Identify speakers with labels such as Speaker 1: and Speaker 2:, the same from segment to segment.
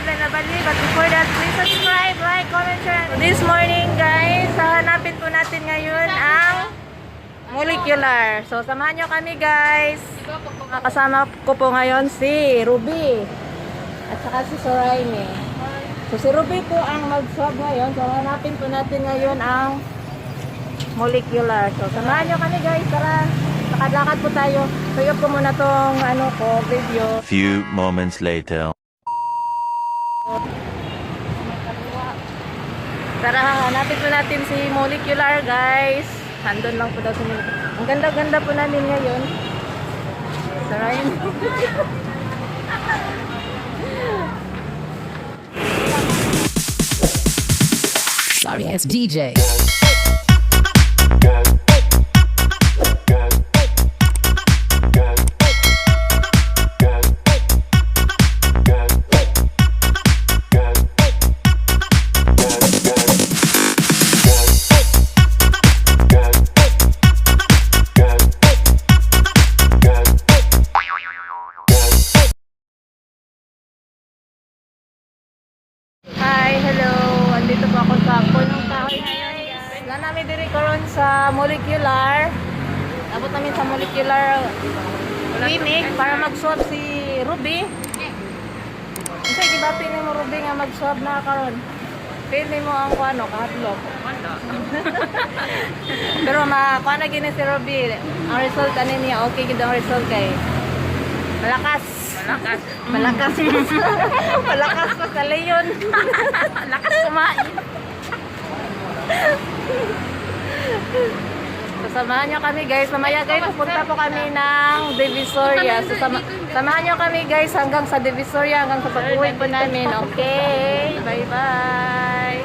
Speaker 1: Evelyn Nabali. But before that, please subscribe, like, comment, share. So this morning guys, hanapin po natin ngayon ang molecular. So samahan nyo kami guys. Kasama ko po ngayon si Ruby at saka si Soraine. So si Ruby po ang mag-swab ngayon. So hanapin po natin ngayon ang molecular. So samahan nyo kami guys. Tara, lakad-lakad po tayo. Tuyo po muna tong video.
Speaker 2: Few moments later.
Speaker 1: Tara, hanapin po natin si molecular guys. Handon lang po daw si molecular. Ang ganda-ganda po namin ngayon. Soraine.
Speaker 3: Sorry, it's DJ.
Speaker 1: Hi, hello. Andito po ako sa Punong Kahoy ngayon guys. Wala namin diri karon sa molecular. Abot namin sa molecular clinic para mag-swab si Ruby. Kasi gibati ni mo Ruby nga mag-swab na karon. Pili mo ang kuano kahatlog. Pero makuha na gini si Ruby. Ang result ani niya okay gid ang result kay malakas. Malakas malakas pa sa leyon. Lakas kumain. So, samahan nyo kami guys. Mamaya guys, pupunta po kami ng Divisoria. So, samahan nyo kami guys hanggang sa Divisoria, hanggang sa pag-uwi po namin. Okay, bye-bye.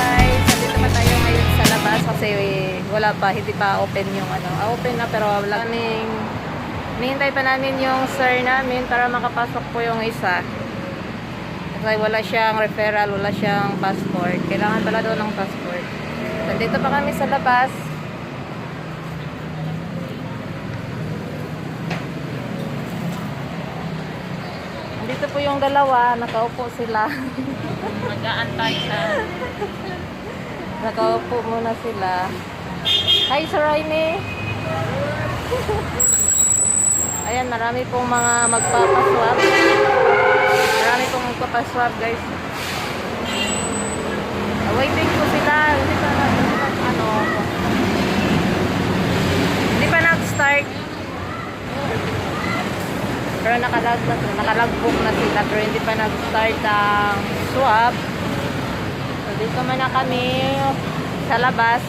Speaker 1: Guys, nandito pa tayo ngayon sa labas kasi wala pa, hindi pa open yung open na pero wala kaming hinihintay pa namin yung sir namin para makapasok po yung isa kasi wala siyang referral, wala siyang passport, kailangan pala doon ng passport. Nandito pa kami sa labas. Nandito po yung dalawa, nakaupo sila. Mag-aantay sa nakaupo muna sila. Hi, Soraine. Ayan, marami pong mga magpapaswab. Marami pong magpapaswab, guys. Waiting po sila. Hindi pa nag-start. Pero nakalagbook na sila. Pero hindi pa nag-start ang swab. So, dito man na kami sa labas.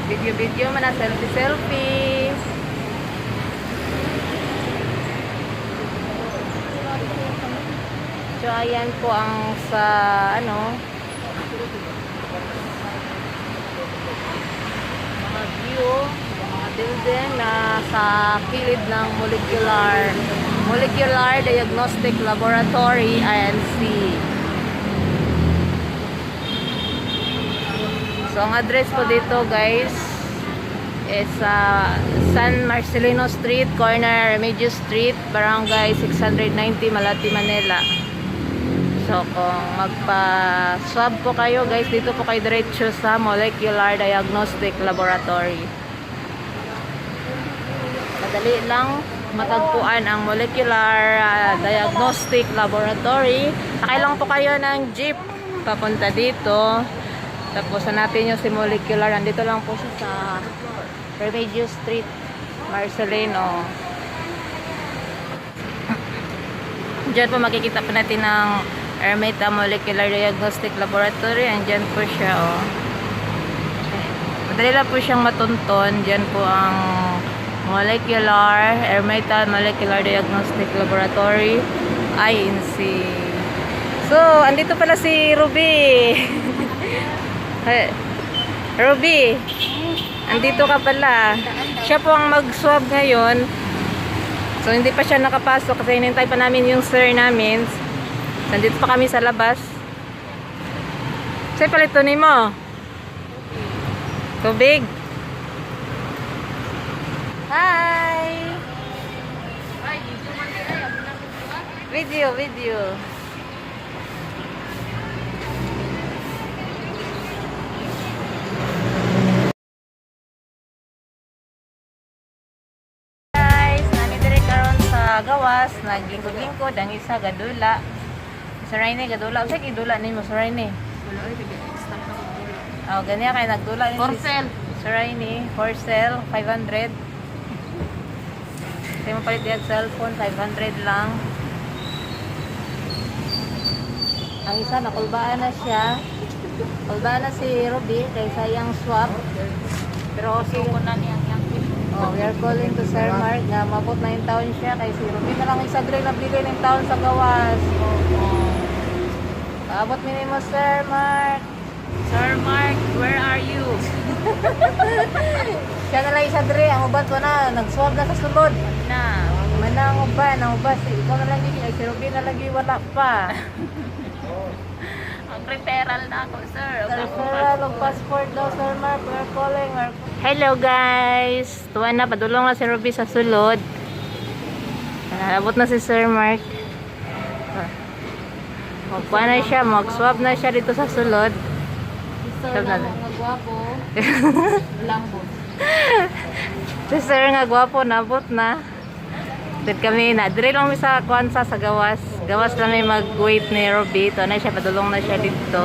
Speaker 1: Video man na, selfie. So ayan po ang sa mga view, mga building na sa kilid ng Molecular Diagnostic Laboratory INC. So ang address po dito guys is San Marcelino Street, corner Remedios Street, Barangay 690, Malati, Manila. So kung magpa-swab po kayo guys, dito po kayo diretso sa Molecular Diagnostic Laboratory. Madali lang matagpuan ang Molecular Diagnostic Laboratory. Sakay lang po kayo ng jeep papunta dito. Tapos hanapin nyo si Molecular. Nandito lang po siya sa Remedios Street, Marcelino. Diyan po makikita po natin ang Ermita Molecular Diagnostic Laboratory. Andyan po siya. Oh. Madali lang po siyang matunton. Diyan po ang Ermita Molecular Diagnostic Laboratory INC. So, andito pala si Ruby. Ruby, andito ka pala. Siya po ang mag-swab ngayon. So hindi pa siya nakapasok kasi hinintay pa namin yung sir namin. Nandito pa kami sa labas. Say palitonin mo. Tubig. Hi! Video. Guys, nani dire karon sa gawas, naglingkod-lingkod ang isa gadula. Sa Raine gadula, usa gidula nimo sa Raine. Oh, ganyan kay nagdula ni
Speaker 4: For sale.
Speaker 1: Sa Raine, for sale 500. Kaya mo palit yung cellphone, 500 lang. Ang isa, nakulbaan na siya. Kulbaan na si Ruby, kay sayang swap. Pero okay.
Speaker 4: Ko na niyang yang.
Speaker 1: Oh, we are calling to Sir Mark na mabot na yung taon siya. Kay si Ruby na lang isa dre nabili ng taon sa gawas. Paabot minimo Sir Mark.
Speaker 4: Sir Mark, where are you?
Speaker 1: Siya na lang isa dre, ang uban ko na, nag-swap na sa sulod.
Speaker 4: Na.
Speaker 1: Mana ang uban, ikaw na lang yun, ay si Ruby na lagi wala pa.
Speaker 4: Ang referral na ako, sir.
Speaker 1: Referral of passport daw, Sir Mark, we're calling. Hello guys! Tuwan na, padulong na si Ruby sa sulod. Nalabot na si Sir Mark. Magkuha na siya, mag-swap na siya dito sa sulod.
Speaker 4: Sir na mga gwapo. Lambot.
Speaker 1: Si Sir nga gwapo, nabot na. Dito kami na, dire lang kami sa Kwanza sa gawas. Gawas lang may mag-wait ni Ruby. Ito na siya, padulong na siya dito.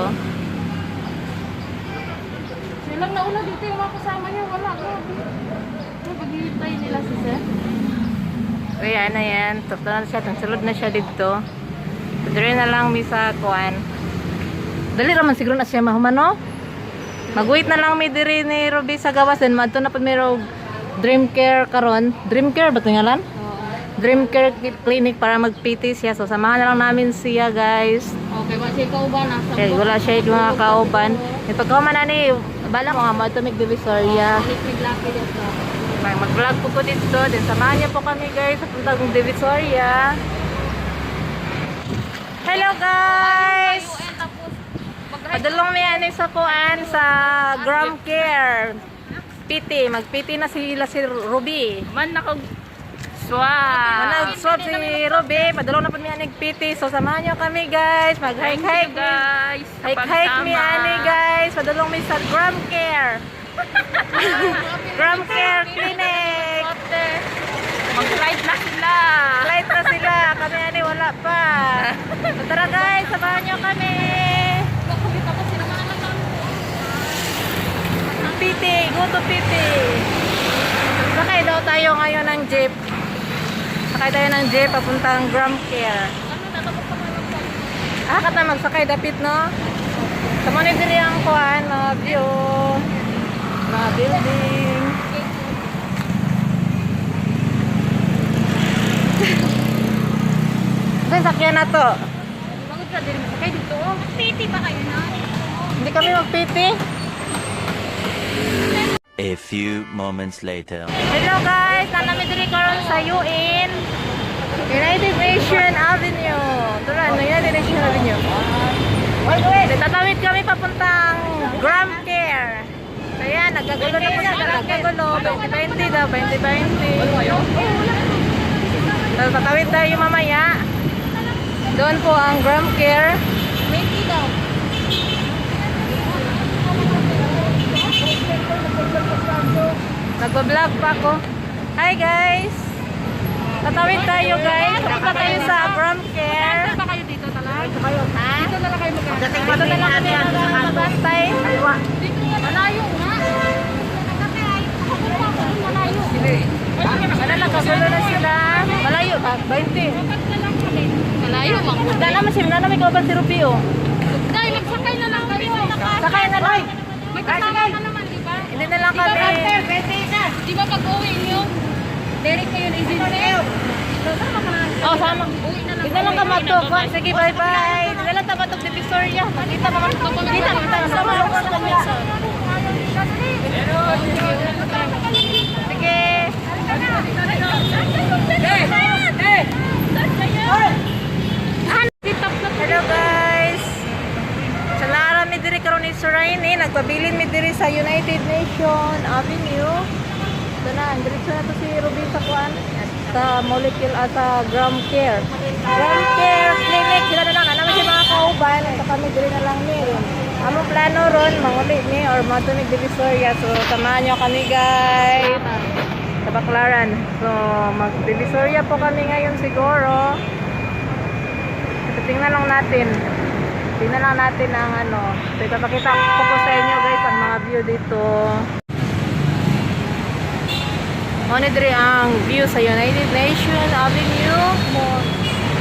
Speaker 4: Silang nauna dito yung mga kasama niya. Wala, grabe. Pag-iitay nila si sir.
Speaker 1: Ayan na yan. Tapos na siya, sulod na siya dito. Dire na lang mi sa Kwan. Dali raman siguro na siya mahuman, no? Mag-wait na lang mi dire ni Ruby sa gawas. Then madto na pa may Dream Care karon. Dream Care ba ito ngalan? Dream Care Clinic para mag-PT siya. So, samahan na lang namin siya, guys.
Speaker 4: Okay, ba siya ikaw ba? Nasa
Speaker 1: Okay, wala siya yung mga kauban. Yung pagkaman na ni, bala ko nga, mag-atomic divisoria.
Speaker 4: Laki dito.
Speaker 1: Mag-vlog po ko dito. Then, samahan niya po kami, guys, sa puntang divisoria. Hello, guys! Padulong niya ni sa kuan sa Gram Care. PT. Mag-PT na sila si Ruby.
Speaker 4: Man ako. Swap.
Speaker 1: Nag-swap si Ruby, padulong na po niya nag-PT. So samahan niyo kami guys, mag-hike-hike
Speaker 4: guys.
Speaker 1: Hike-hike mi ani guys, padulong mi sa Gram Care. Gram Care Clinic.
Speaker 4: Mag-ride na sila.
Speaker 1: Flight na sila, kami ani wala pa. So, tara guys, samahan niyo kami. PT, go to PT. Sakay daw tayo ngayon ng jeep. Sakay tayo ng jeep papuntang Gram Care. Kata magsakay dapit, no? Sa mga diri ang kuan, mga view, mga building. Saan sakyan na to?
Speaker 4: Bakit ka din sakay dito? Piti ba kayo na?
Speaker 1: Hindi kami mag-PT.
Speaker 2: A few moments later.
Speaker 1: Hello guys! Nanami diri karon sa UN United Nation Avenue. Tara, ano yan? United Nation Avenue. Wait. Tatawid kami papuntang Gram Care. So yan, nagkagulo na po sila. Nagkagulo. 2020 daw, 2020. So tatawid tayo mamaya. Doon po ang Gram Care.
Speaker 4: 20 daw.
Speaker 1: Nagpa-vlog pa ako. Hi guys! Tatawid tayo guys. Papunta tayo sa Gram Care.
Speaker 4: Ba kayo dito talaga?
Speaker 1: Ha?
Speaker 4: Dito na lang kayo mag-aantay.
Speaker 1: Dito na lang kami nagbantay.
Speaker 4: Dito nga. Malayo nga. Malayo.
Speaker 1: Wala lang, kagulo na sila. Malayo ba? 20.
Speaker 4: Malayo, mangkuday.
Speaker 1: Wala naman siya. Wala naman ikaw ba si Rubio?
Speaker 4: Dahil magsakay na lang kayo.
Speaker 1: Sakay na lang.
Speaker 4: May kasama ka naman, di ba?
Speaker 1: Hindi na lang kami.
Speaker 4: Di ba pag-uwi niyo? Direct kayo na isin.
Speaker 1: Oh, sama.
Speaker 4: Uwi na lang.
Speaker 1: Hindi na lang ka matog. Sige, bye-bye. Hindi na lang tamatog sa Victoria. Kita pa man. Kita. Sama ako sa kanya. Sige. Hello guys. Sa Lara mi diri karon ni Suraini, nagpabilin mi diri sa United Nation Avenue. Ito na, diretso na to si Ruby sa kuan. sa molecule sa Gram Care. Gram Care Clinic, sila na lang. Naman si mga kauban, sa kami diri na lang ni. Among plano ron, manguli ni or matunig Divisoria. So, samahan nyo kami guys. Sa Baclaran. So, mag-Divisoria po kami ngayon siguro. So, tingnan lang natin. Tingnan lang natin ang ano. So, ipapakita ko po sa inyo guys ang mga view dito. Monitor ang view sa United Nations Avenue.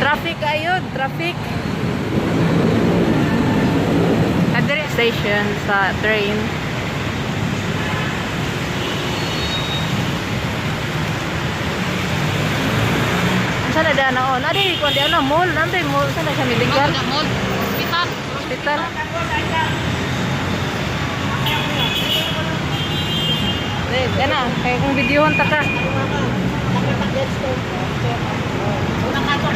Speaker 1: Traffic ayun, traffic. Adre station sa train. Saan na daan na on? Adi, kung di ano, mall. Nandoy mall. Saan na siya miligal?
Speaker 4: Mall. Hospital.
Speaker 1: Hospital. Yan na, kaya kung videohan ta ka.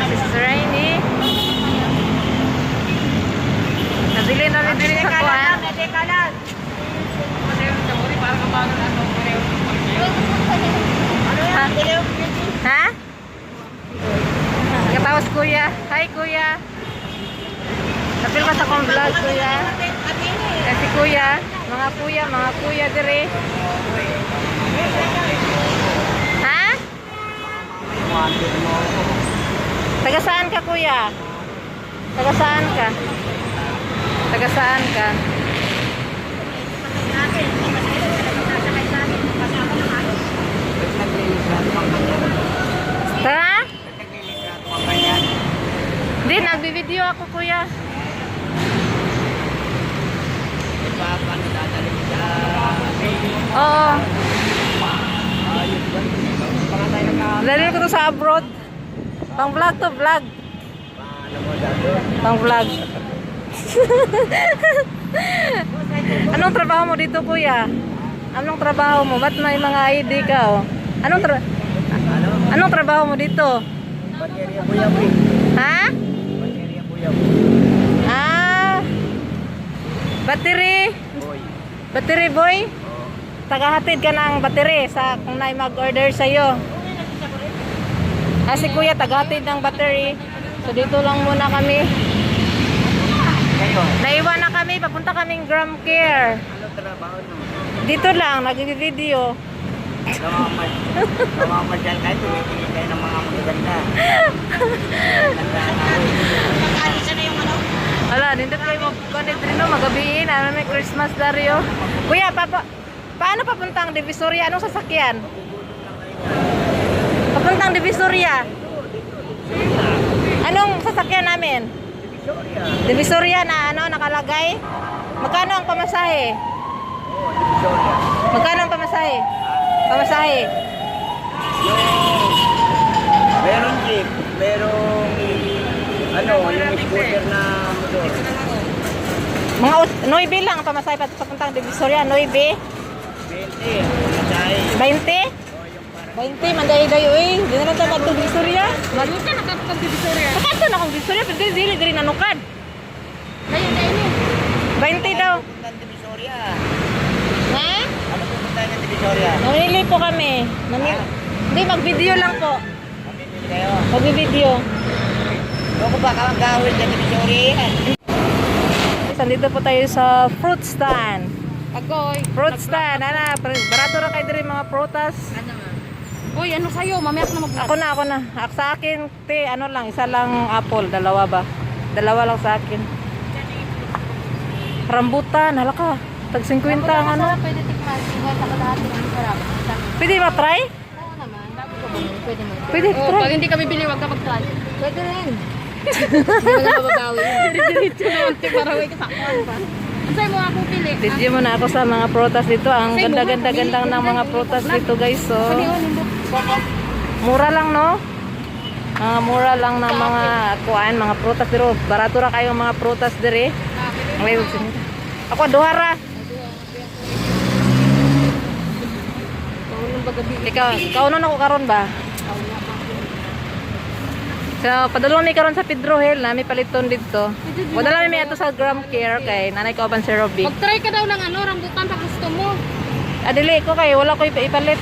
Speaker 1: This is rainy. Nadili na rin din sa kuhan. Ha? Katawas kuya. Hi kuya. Napil ka sa kong vlog kuya. Kasi kuya, mga kuya dire. Ha? Taga saan ka kuya? Taga saan ka? Taga saan ka? Ha? Hindi, nagbi-video ako kuya. Oo. Dalhin ko to sa abroad. Pang vlog to vlog. Pang vlog. Anong trabaho mo dito kuya? Anong trabaho mo? Ba't may mga ID ka oh? Anong trabaho mo dito? Ha? Ah. Battery. Battery boy. Tagahatid ka ng battery sa kung na mag-order sa iyo. Si kuya tagahatid ng battery. So dito lang muna kami. Naiwan na kami, papunta kaming Gram Care. Dito lang, nag-video.
Speaker 5: Namamasyal kayo, tumitingin kayo ng mga magaganda.
Speaker 1: Wala, dito kayo mag-connect rin no, magabihin. Ano may Christmas Dario. Kuya, paano papuntang Divisoria? Anong sasakyan? Papuntang Divisoria? Anong sasakyan namin? Divisoria na ano, nakalagay? Magkano ang pamasahe? Magkano ang pamasahe? Pamasahe?
Speaker 5: Meron jeep, merong yung scooter na motor.
Speaker 1: Mga 9 lang ang pamasahe papuntang Divisoria, 9?
Speaker 5: 20, matay.
Speaker 1: 20? 20, manday-day, uy. Di na lang tayo mag-Divisoria.
Speaker 4: Lalo ka nakapag-Divisoria.
Speaker 1: Saan na akong Divisoria? Pero dili nanukad.
Speaker 4: Kayo na ini.
Speaker 1: 20 daw.
Speaker 5: Pupunta ng Divisoria.
Speaker 1: Ha?
Speaker 5: Ano pupunta ng Divisoria?
Speaker 1: Namili po kami. Hindi, mag-video lang po.
Speaker 5: Mamimili kayo.
Speaker 1: Mag-video.
Speaker 5: Huwag ba ka mag-gawin sa Divisoria?
Speaker 1: Nandito po tayo sa fruit stand.
Speaker 4: Agoy.
Speaker 1: Fruit stand. Ana, barato ra kayo diri mga prutas.
Speaker 4: Uy, ano sa'yo? Mamaya ko na mag-vlog.
Speaker 1: Ako na. Sa akin, ano lang, isa lang apple, dalawa ba? Dalawa lang sa akin. Rambutan, hala ka. Tag 50 ang ano.
Speaker 4: Pwede tikman. Tingnan sa kalahati ng sarap.
Speaker 1: Pwede ba try?
Speaker 4: Oo naman. Dapat ko ba? Pwede mo.
Speaker 1: Pwede
Speaker 4: Oh,
Speaker 1: try.
Speaker 4: pag hindi kami bili, wag ka mag-try.
Speaker 1: Pwede rin.
Speaker 4: Hindi mo na mababawi. Diretso naman. Tikmaraway ka sa akuan pa. Ang sa'yo mo akong pili.
Speaker 1: Video mo na ako sa mga prutas dito. Ang ganda-ganda-gandang ng mga prutas dito guys. So, mura lang no? Mura lang ng mga kuan, mga prutas. Pero barato ra kayong mga prutas dire. Ako duhara. Ikaw na ako karon ba? So, padulong ni karon sa Pedro Hill na may paliton dito. Wala lang may ato sa Gram Care kay nanay ko ban si Robic.
Speaker 4: Mag-try ka daw ng ano, rambutan pa gusto mo.
Speaker 1: Adili ko kay wala ko ipalit.